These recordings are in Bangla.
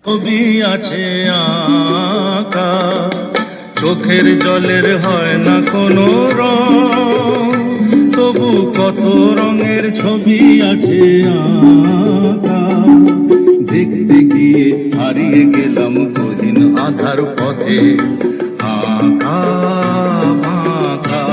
ছবি আছে আঁকা, চোখের জলের হয় না কোনো রং, তবু কত রঙের ছবি আছে আঁকা। দেখতে গিয়ে হারিয়ে গেলাম গহীন আধার পথে, আঁকা আঁকা।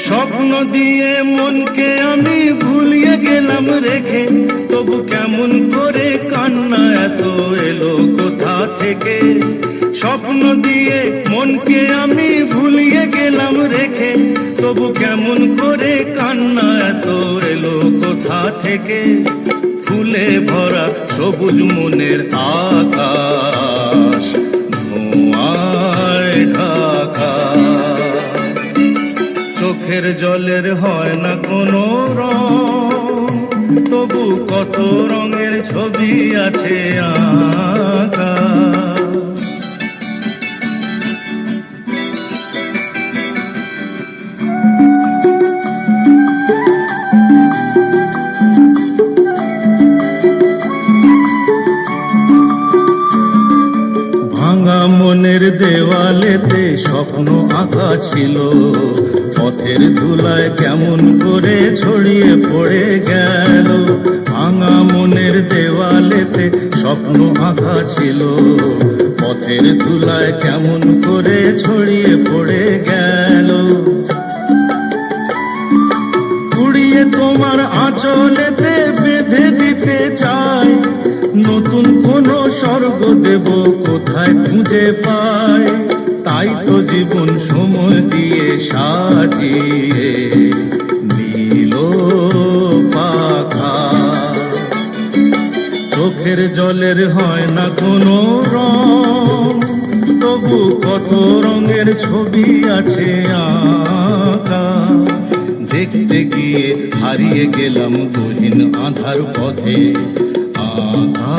স্বপ্ন দিয়ে মনকে আমি ভুলিয়ে গেলাম রেখে, তবু কেমন করে কান্না এত এলো কোথা থেকে। স্বপ্ন দিয়ে মনকে আমি ভুলিয়ে গেলাম রেখে, তবু কেমন করে কান্না এত এলো কোথা থেকে। ফুলে ভরা সবুজ মনের আকাশ ধোঁয়ায় ঢাকা, চোখের জলের হয় না কোনো রং, তবু কত রঙের ছবি আছে আঁকা। ভাঙা মনের দেওয়ালেতে স্বপ্ন আঁকা ছিল, পথের ধুলায় কেমন করে ছড়িয়ে পড়ে গেল। ভাঙা মনের দেওয়ালেতে স্বপ্ন আঁকা ছিল, পথের ধুলায় কেমন করে ছড়িয়ে পড়ে গেল। কুড়িয়ে তোমার আঁচলেতে বেঁধে দিতে চাই, নতুন কোন স্বর্গ দেব কোথায় খুঁজে পাই। তাই তো জীবন সময় দিয়ে সাজিয়ে নীল পাখা, চোখের জলের হয় না কোনো রং, তবু কত রঙের ছবি আছে আঁকা। দেখতে গিয়ে হারিয়ে গেলাম গহীন আধার পথে, আঁকা।